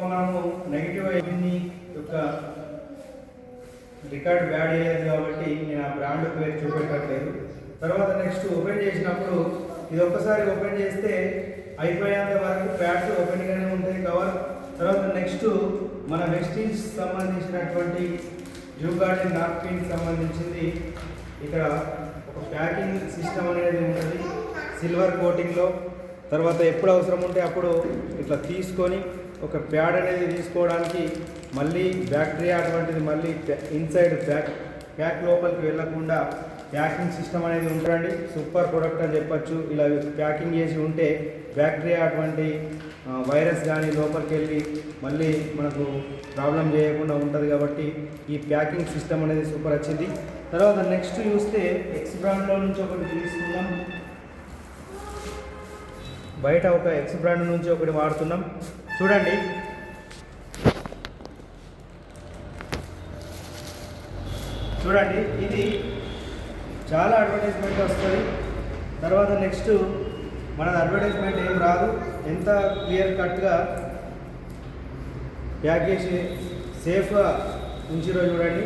మనము నెగిటివ్ ఐని యొక్క record bad అయ్యేది కాబట్టి నేను ఆ బ్రాండ్ పేరు చూపెట్టట్లేదు. తర్వాత నెక్స్ట్ ఓపెన్ చేసినప్పుడు ఇది ఒక్కసారి ఓపెన్ చేస్తే అయిపోయేంత వరకు ప్యాడ్స్ ఓపెన్గానే ఉంటాయి కవర్. తర్వాత నెక్స్ట్ మన వెస్టీజ్ సంబంధించినటువంటి జూ గార్డెన్ నాప్కిన్ సంబంధించింది ఇక్కడ ఒక ప్యాకింగ్ సిస్టమ్ అనేది ఉంటుంది సిల్వర్ కోటింగ్లో. తర్వాత ఎప్పుడు అవసరం ఉంటే అప్పుడు ఇట్లా తీసుకొని ఒక ప్యాడ్ అనేది తీసుకోవడానికి మళ్ళీ బ్యాక్టీరియా అటువంటిది మళ్ళీ ఇన్సైడ్ ప్యాక్ లోపలికి వెళ్ళకుండా ప్యాకింగ్ సిస్టమ్ అనేది ఉంటుందండి. సూపర్ ప్రొడక్ట్ అని చెప్పచ్చు. ఇలా ప్యాకింగ్ చేసి ఉంటే బ్యాక్టీరియా అటువంటి వైరస్ కానీ లోపలికి వెళ్ళి మళ్ళీ మనకు ప్రాబ్లం చేయకుండా ఉంటుంది కాబట్టి ఈ ప్యాకింగ్ సిస్టమ్ అనేది సూపర్ వచ్చింది. తర్వాత నెక్స్ట్ చూస్తే ఎక్స్ బ్రాండ్లో నుంచి ఒకటి తీసుకుందాం. బయట ఒక ఎక్స్ బ్రాండ్ నుంచి ఒకటి వాడుతున్నాం. చూడండి, చూడండి ఇది చాలా అడ్వర్టైజ్మెంట్ వస్తుంది. తర్వాత నెక్స్ట్ మన అడ్వర్టైజ్మెంట్ ఏం రాదు. ఎంత క్లియర్ కట్గా ప్యాక్ చేసి సేఫ్గా ఉంచిరో చూడండి.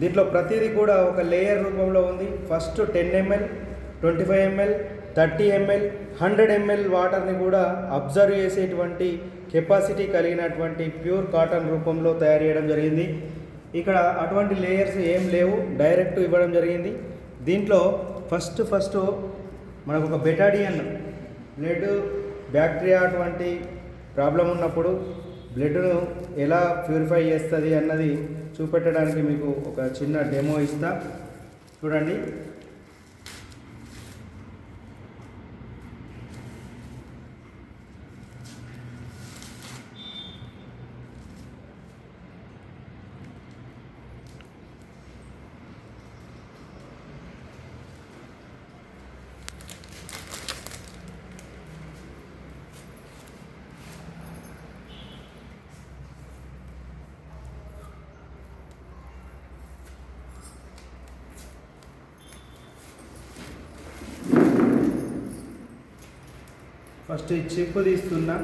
దీంట్లో ప్రతిదీ కూడా ఒక లేయర్ రూపంలో ఉంది. First 10 ml, 25 ml, 30 ml, 100 ml వాటర్ని కూడా అబ్జర్వ్ చేసేటువంటి కెపాసిటీ కలిగినటువంటి ప్యూర్ కాటన్ రూపంలో తయారు చేయడం జరిగింది. ఇక్కడ అటువంటి లేయర్స్ ఏం లేవు, డైరెక్ట్ ఇవ్వడం జరిగింది. దీంట్లో ఫస్ట్ మనకు ఒక బెటాడియన్ బ్లడ్ బ్యాక్టీరియా అటువంటి ప్రాబ్లం ఉన్నప్పుడు బ్లడ్ను ఎలా ప్యూరిఫై చేస్తుంది అన్నది చూపెట్టడానికి మీకు ఒక చిన్న డెమో ఇస్తా. చూడండి, ఫస్ట్ ఈ చిప్ తీస్తున్నా.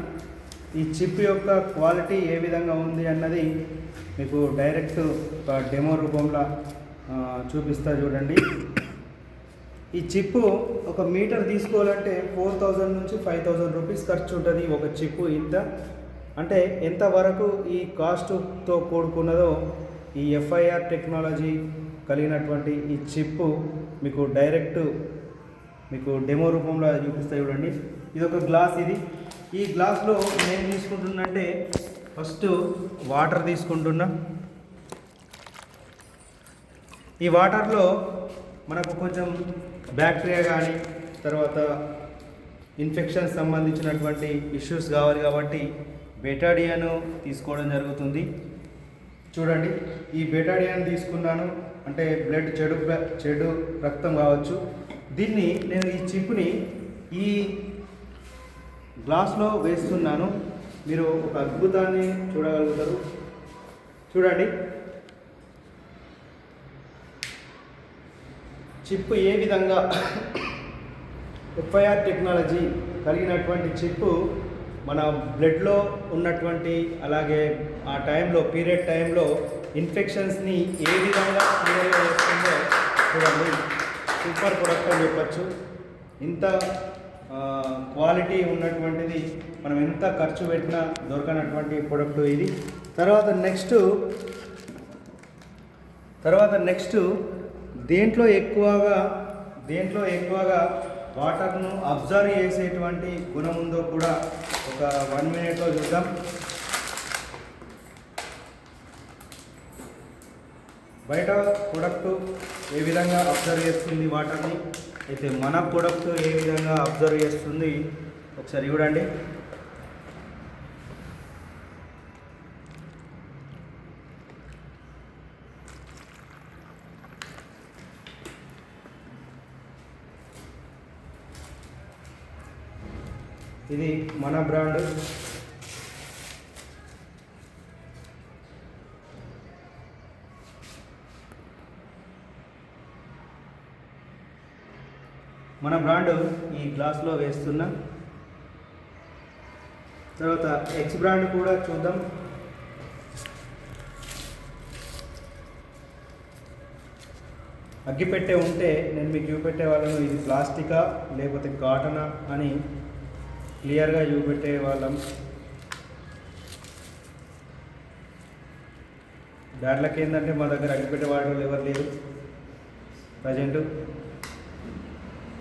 ఈ చిప్ యొక్క క్వాలిటీ ఏ విధంగా ఉంది అన్నది మీకు డైరెక్ట్ ఒక డెమో రూపంలో చూపిస్తా. చూడండి, ఈ చిప్పు ఒక మీటర్ తీసుకోవాలంటే 4000 నుంచి 5000 రూపీస్ ఖర్చు ఉంటుంది ఒక చిప్పు. ఇంత అంటే ఎంతవరకు ఈ కాస్ట్తో కూడుకున్నదో ఈ FIR టెక్నాలజీ కలిగినటువంటి ఈ చిప్పు మీకు డైరెక్ట్ మీకు డెమో రూపంలో చూపిస్తా. చూడండి, ఇది ఒక గ్లాస్. ఈ గ్లాస్లో నేను తీసుకుంటున్నంటే ఫస్ట్ వాటర్ తీసుకుంటున్నా. ఈ వాటర్లో మనకు కొంచెం బ్యాక్టీరియా కానీ తర్వాత ఇన్ఫెక్షన్ సంబంధించినటువంటి ఇష్యూస్ కావాలి కాబట్టి బెటాడియన్ తీసుకోవడం జరుగుతుంది. చూడండి, ఈ బెటాడియన్ తీసుకున్నాను అంటే బ్లడ్ చెడు రక్తం కావచ్చు. దీన్ని నేను ఈ చిప్ని ఈ గ్లాస్లో వేస్తున్నాను. మీరు ఒక అద్భుతాన్ని చూడగలుగుతారు. చూడండి, చిప్ ఏ విధంగా FIR టెక్నాలజీ కలిగినటువంటి చిప్పు మన బ్లడ్లో ఉన్నటువంటి అలాగే ఆ టైంలో పీరియడ్ టైంలో ఇన్ఫెక్షన్స్ని ఏ విధంగా క్లియర్గా చేస్తుందో చూడండి. సూపర్ ప్రొడక్ట్ అని చెప్పచ్చు. ఇంత క్వాలిటీ ఉన్నటువంటిది మనం ఎంత ఖర్చు పెట్టినా దొరకనటువంటి ప్రొడక్ట్ ఇది. తర్వాత నెక్స్ట్ దేంట్లో ఎక్కువగా వాటర్ను అబ్జర్వ్ చేసేటువంటి గుణం ఉందో కూడా ఒక 1 minute చూద్దాం. బయట ప్రొడక్ట్ ఏ విధంగా అబ్జర్వ్ చేస్తుంది వాటర్ని, అయితే మన ప్రొడక్ట్ ఏ విధంగా అబ్జర్వ్ చేస్తుంది ఒకసారి చూడండి. ఇది మన బ్రాండ్. మన బ్రాండ్ ఈ గ్లాస్లో వేస్తున్నా. తర్వాత ఎక్స్ బ్రాండ్ కూడా చూద్దాం. అగ్గిపెట్టె ఉంటే నేను మీకు చూపెట్టే వాళ్ళను ఇది ప్లాస్టికా లేకపోతే కాటనా అని క్లియర్గా చూపెట్టే వాళ్ళం. బ్యాడ్ లక్ ఏంటంటే మా దగ్గర అగ్గిపెట్టే వాడేవాళ్ళు ఎవరు లేరు ప్రజెంట్.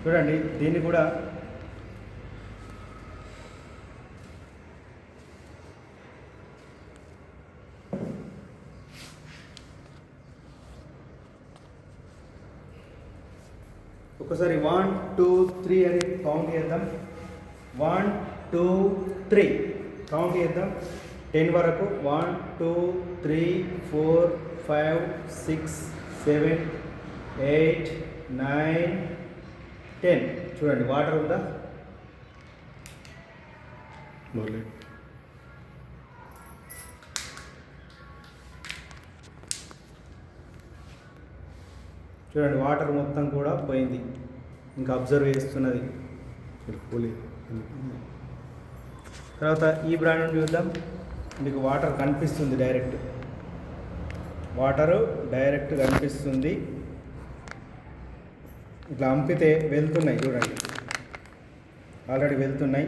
చూడండి దీన్ని కూడా ఒకసారి 1 2 3 అని కౌంట్ చేద్దాం. 1 2 3 కౌంట్ చేద్దాం 10 వరకు. 1 2 3 4 5 6 7 8 9 10. చూడండి వాటర్ ఉందా? చూడండి వాటర్ మొత్తం కూడా పోయింది, ఇంకా అబ్జర్వ్ చేస్తున్నది. తర్వాత ఈ బ్రాండ్ చూద్దాం. మీకు వాటర్ కనిపిస్తుంది, డైరెక్ట్ వాటరు డైరెక్ట్ కనిపిస్తుంది. ఇట్లా అంపితే వెళ్తున్నాయి, చూడండి ఆల్రెడీ వెళ్తున్నాయి.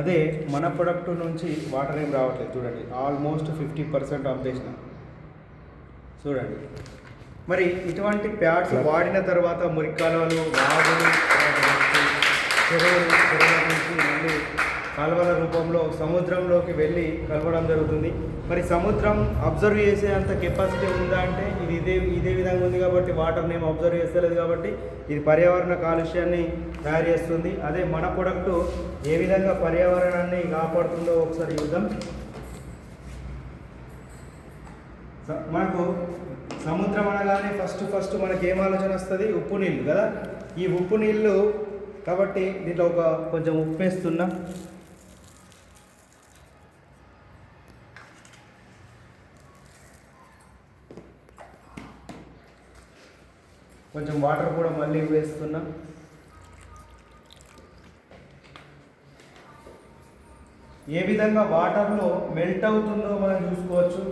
అదే మన ప్రొడక్ట్ నుంచి వాటర్ ఏం రావట్లేదు. చూడండి ఆల్మోస్ట్ 50% అంపేసిన. చూడండి మరి ఇటువంటి ప్యాడ్స్ వాడిన తర్వాత మురికాలువలు, వాగులు, చెరువుల నుంచి మళ్ళీ కాలువల రూపంలో సముద్రంలోకి వెళ్ళి కలవడం జరుగుతుంది. మరి సముద్రం అబ్జర్వ్ చేసే అంత కెపాసిటీ ఉందా అంటే ఇది ఇదే విధంగా ఉంది కాబట్టి వాటర్ని ఏం అబ్జర్వ్ చేస్తలేదు కాబట్టి ఇది పర్యావరణ కాలుష్యాన్ని తయారు చేస్తుంది. అదే మన ప్రొడక్టు ఏ విధంగా పర్యావరణాన్ని కాపాడుతుందో ఒకసారి చూద్దాం. మనకు సముద్రం అనగానే ఫస్ట్ మనకి ఏం ఆలోచన వస్తుంది? ఉప్పు నీళ్ళు కదా. ఈ ఉప్పు నీళ్ళు కాబట్టి దీంట్లో కొంచెం ఉప్పు వేస్తున్నా. కొంచెం వాటర్ కూడా మళ్ళీ వేస్తున్నా. ఏ విధంగా వాటర్లో మెల్ట్ అవుతుందో మనం చూసుకోవచ్చు.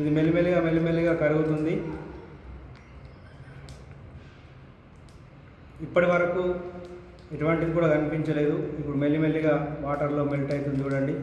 ఇది మెల్లిమెల్లిగా కరుగుతుంది. ఇప్పటి వరకు ఎటువంటిది కూడా కనిపించలేదు. ఇప్పుడు మెల్లిమెల్లిగా వాటర్లో మెల్ట్ అవుతుంది చూడండి.